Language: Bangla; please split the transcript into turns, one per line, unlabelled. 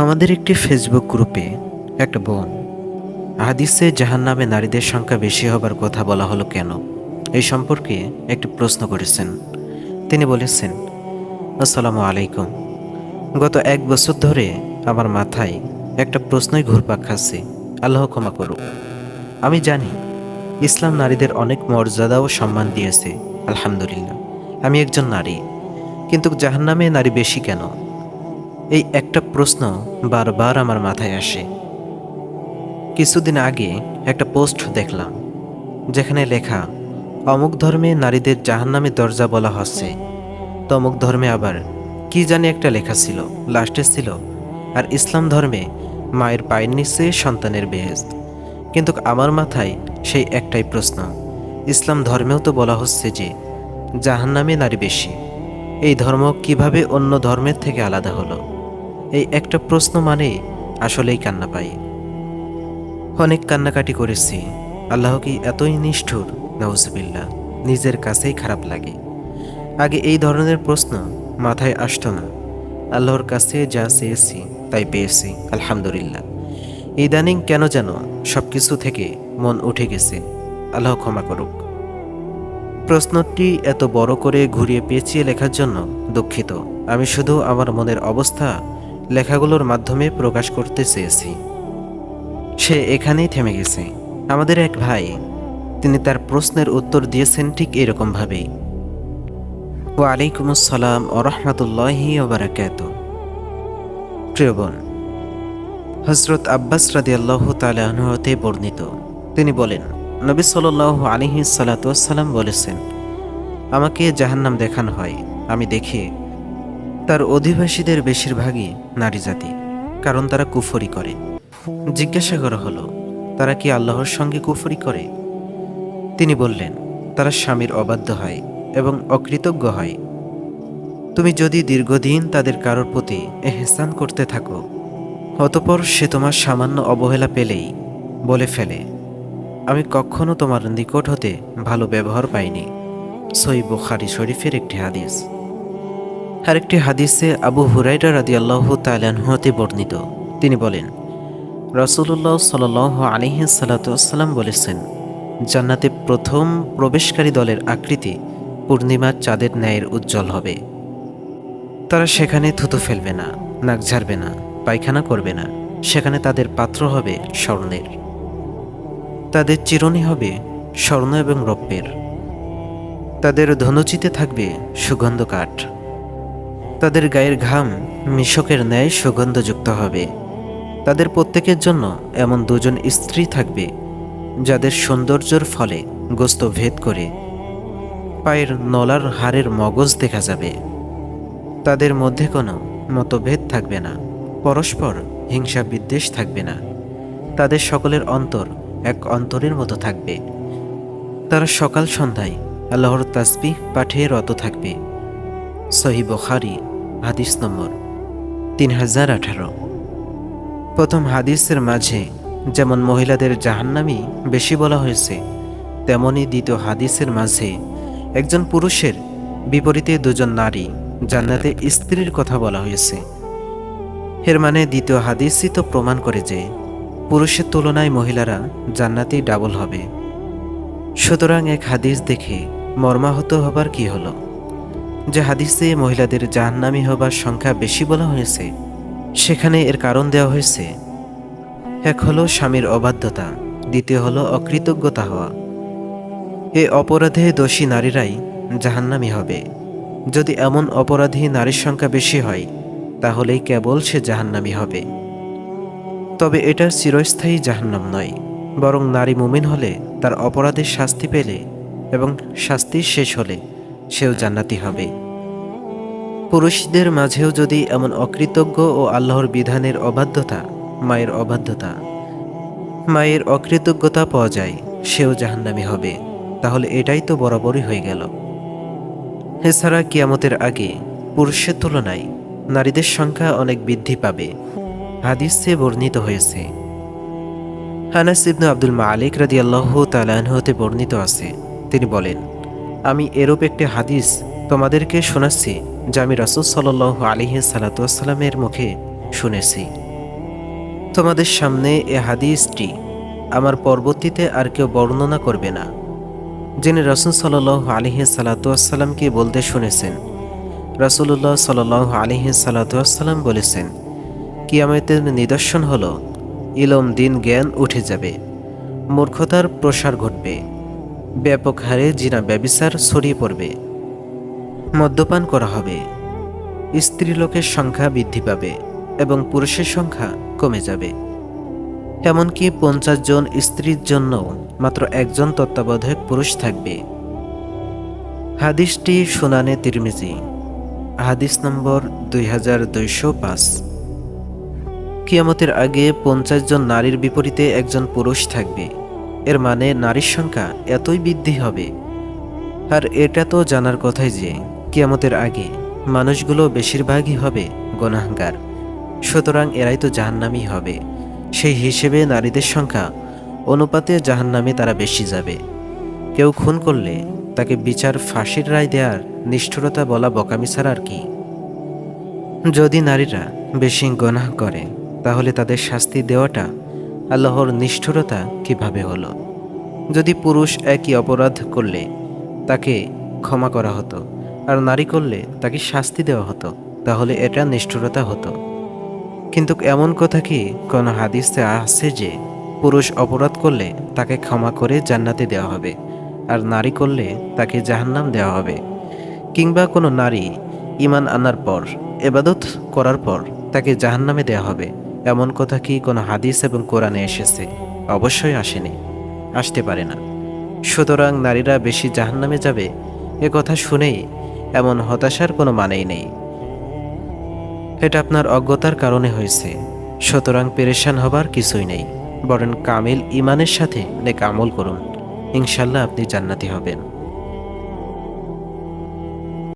আমাদের একটি ফেসবুক গ্রুপে একটা বোন হাদিসে জাহান্নামে নারীদের সংখ্যা বেশি হবার কথা বলা হলো কেন, এই সম্পর্কে একটি প্রশ্ন করেছেন। তিনি বলেছেন, আসসালামু আলাইকুম। গত 1 বছর ধরে আমার মাথায় একটা প্রশ্নই ঘুরপাক খাচ্ছে। আল্লাহ ক্ষমা করুক। আমি জানি ইসলাম নারীদের অনেক মর্যাদা ও সম্মান দিয়েছে, আলহামদুলিল্লাহ। আমি একজন নারী, কিন্তু জাহান্নামে নারী বেশি কেন? এই একটা প্রশ্ন বারবার আমার মাথায় আসে। কিছুদিন আগে একটা পোস্ট দেখলাম, যেখানে লেখা, অমুক ধর্মে নারীদের জাহান্নামে দরজা বলা হচ্ছে, তমুক ধর্মে আবার কি জানি একটা লেখা ছিল, লাস্টে ছিল, আর ইসলাম ধর্মে মায়ের পায়ের নিচে সন্তানের বেহেশত। কিন্তু আমার মাথায় সেই একটাই প্রশ্ন, ইসলাম ধর্মেও তো বলা হচ্ছে যে জাহান্নামে নারী বেশি। এই ধর্ম কিভাবে অন্য ধর্মের থেকে আলাদা হলো? এই একটা প্রশ্ন মানেই আসলেই কান্না পাই। অনেক কান্নাকাটি করেছি। আল্লাহ কি এতই নিষ্ঠুর? নাউজুবিল্লাহ। নিজের কাছেই খারাপ লাগে। আগে এই ধরনের প্রশ্ন মাথায় আসতো না। আল্লাহর কাছে যা চেয়েছি তাই পেয়েছি, আলহামদুলিল্লাহ। ইদানিং কেন যেন সব কিছু থেকে মন উঠে গেছে। আল্লাহ ক্ষমা করুক। প্রশ্নটি এত বড় করে ঘুরিয়ে পেঁচিয়ে লেখার জন্য দুঃখিত। আমি শুধু আমার মনের অবস্থা লেখাগুলোর মাধ্যমে প্রকাশ করতে চেয়েছি। সে এখানেই থেমে গেছে। আমাদের এক ভাই, তিনি তার প্রশ্নের উত্তর দিয়েছেন ঠিক এরকমভাবেই। ওয়ালাইকুম আসসালাম ও রহমতুল্লাহি ওয়া বারাকাতুহু। প্রিয় বোন, হযরত আব্বাস রাদিয়াল্লাহু তাআলা আনহু হতে বর্ণিত, তিনি বলেন, নবী সাল্লাল্লাহু আলাইহি সাল্লাতু ওয়াসসালাম বলেছেন, আমাকে জাহান্নাম দেখানো হয়, আমি দেখি তার অধিবাসীদের বেশিরভাগই নারী জাতি, কারণ তারা কুফরি করে। জিজ্ঞাসা করা হলো, তারা কি আল্লাহর সঙ্গে কুফরি করে? তিনি বললেন, তারা স্বামীর অবাধ্য হয় এবং অকৃতজ্ঞ হয়। তুমি যদি দীর্ঘদিন তাদের কারোর প্রতি এহসান করতে থাকো, অতঃপর সে তোমার সামান্য অবহেলা পেলেই বলে ফেলে, আমি কখনো তোমার নিকট হতে ভালো ব্যবহার পাইনি। সহিহ বুখারী শরীফের একটি হাদিস। আরেকটি হাদিসে আবু হুরায়রা রাদিয়াল্লাহু তাআলা আনহু হতে বর্ণিত, তিনি বলেন, রাসূলুল্লাহ সাল্লাল্লাহু আলাইহি সাল্লাম বলেছেন, জান্নাতে প্রথম প্রবেশকারী দলের আকৃতি পূর্ণিমার চাঁদের ন্যায়ের উজ্জ্বল হবে। তারা সেখানে থুতু ফেলবে না, নাক ঝাড়বে না, পায়খানা করবে না। সেখানে তাদের পাত্র হবে স্বর্ণের, তাদের চিরুনি হবে স্বর্ণ এবং রৌপ্যের, তাদের ধনুচিতে থাকবে সুগন্ধ কাঠ, তাদের গায়ের ঘাম মিশকের ন্যায় সুগন্ধযুক্ত হবে। তাদের প্রত্যেকের জন্য এমন দুজন স্ত্রী থাকবে, যাদের সৌন্দর্যের ফলে গোস্ত ভেদ করে পায়ের নলার হাড়ের মগজ দেখা যাবে। তাদের মধ্যে কোনো মতভেদ থাকবে না, পরস্পর হিংসা বিদ্বেষ থাকবে না। তাদের সকলের অন্তর এক অন্তরের মতো থাকবে। তারা সকাল সন্ধ্যায় আল্লাহর তাসবিহ পাঠে রত থাকবে। সহিহ বুখারী হাদিস নম্বর 3018। প্রথম হাদিসের মাঝে যেমন মহিলাদের জাহান্নামী বেশি বলা হয়েছে, তেমনি দ্বিতীয় হাদিসের মাঝে একজন পুরুষের বিপরীতে দুজন নারী জান্নাতে স্ত্রীর কথা বলা হয়েছে। এর মানে দ্বিতীয় হাদিসই তো প্রমাণ করে যে পুরুষের তুলনায় মহিলারা জান্নাতে ডাবল হবে। সুতরাং এক হাদিস দেখে মর্মাহত হবার কি হলো? যে হাদিসে মহিলাদের জাহান্নামী হবার সংখ্যা বেশি বলা হয়েছে, সেখানে এর কারণ দেওয়া হয়েছে। এক হলো স্বামীর অবাধ্যতা, দ্বিতীয় হলো অকৃতজ্ঞতা হওয়া। এ অপরাধে দোষী নারীরাই জাহান্নামী হবে। যদি এমন অপরাধী নারীর সংখ্যা বেশি হয়, তাহলেই কেবল সে জাহান্নামী হবে। তবে এটা চিরস্থায়ী জাহান্নাম নয়, বরং নারী মুমিন হলে তার অপরাধের শাস্তি পেলে এবং শাস্তি শেষ হলে সেও জান্নাতি হবে। পুরুষদের মাঝেও যদি এমন অকৃতজ্ঞ ও আল্লাহর বিধানের অবাধ্যতা, মায়ের অকৃতজ্ঞতা পাওয়া যায়, সেও জাহান্নামী হবে, তাহলে এটাই তো বরাবরই হয়ে গেল। এছাড়া কিয়ামতের আগে পুরুষের তুলনায় নারীদের সংখ্যা অনেক বৃদ্ধি পাবে। হাদিসে বর্ণিত হয়েছে। আনাস ইবনে আব্দুল মালিক রাদিয়াল্লাহু তাআলা আনহু হতে বর্ণিত আছে, তিনি বলেন, আমি এরূপ একটি হাদিস তোমাদেরকে শোনাচ্ছি, যা আমি রাসূল সাল্লাল্লাহু আলাইহি সাল্লামের মুখে শুনেছি। তোমাদের সামনে এ হাদিসটি আমার পরবর্তীতে আর কেউ বর্ণনা করবে না, যিনি রাসূল সাল্লাল্লাহু আলাইহি সাল্লাতুয়াসসালামকে বলতে শুনেছেন। রাসূলুল্লাহ সাল্লাল্লাহু আলাইহি সাল্লাতুয়াসসালাম বলেছেন, কিয়ামতের নিদর্শন হলো ইলম দিন জ্ঞান উঠে যাবে, মূর্খতার প্রসার ঘটবে, ব্যাপক হারে জিনা ব্যভিচার ছড়িয়ে পড়বে, মদ্যপান করা হবে, স্ত্রীলোকের সংখ্যা বৃদ্ধি পাবে এবং পুরুষের সংখ্যা কমে যাবে। এমনকি 50 জন স্ত্রীর জন্য মাত্র একজন তত্ত্বাবধায়ক পুরুষ থাকবে। হাদিসটি সুনানে তিরমিজি, হাদিস নম্বর 2205। কিয়ামতের আগে 50 জন নারীর বিপরীতে একজন পুরুষ থাকবে। এর মানে নারীর সংখ্যা এতই বৃদ্ধি হবে। আর এটা তো জানার কথাই যে কিয়ামতের আগে মানুষগুলো বেশিরভাগই হবে গুনাহগার, সুতরাং এরাই তো জাহান্নামী হবে। সেই হিসেবে নারীদের সংখ্যা অনুপাতে জাহান্নামে তারা বেশি যাবে। কেউ খুন করলে তাকে বিচার ফাঁসির রায় দেওয়ার নিষ্ঠুরতা বলা বোকামি ছাড়া আর কি। যদি নারীরা বেশি গুনাহ করে তাহলে তাদের শাস্তি দেওয়াটা আল্লাহর নিষ্ঠুরতা কিভাবে হলো? যদি পুরুষ একই অপরাধ করলে তাকে ক্ষমা করা হতো আর নারী করলে তাকে শাস্তি দেওয়া হতো, তাহলে এটা নিষ্ঠুরতা হতো। কিন্তু এমন কথা কি কোনো হাদিসে আছে যে পুরুষ অপরাধ করলে তাকে ক্ষমা করে জান্নাতে দেওয়া হবে আর নারী করলে তাকে জাহান্নাম দেওয়া হবে? কিংবা কোনো নারী ঈমান আনার পর ইবাদত করার পর তাকে জাহান্নামে দেওয়া হবে, এমন কথা কি কোনো হাদিস এবং কোরআনে এসেছে? অবশ্যই আসেনি, আসতে পারে না। সুতরাং নারীরা বেশি জাহান্নামে যাবে এ কথা শুনেই এমন হতাশার কোনো মানেই নেই। এটা আপনার অজ্ঞতার কারণে হয়েছে, সুতরাং পেরেশান হবার কিছুই নেই। বরং কামিল ঈমানের সাথে নেক আমল করুন, ইনশাল্লাহ আপনি জান্নাতি হবেন।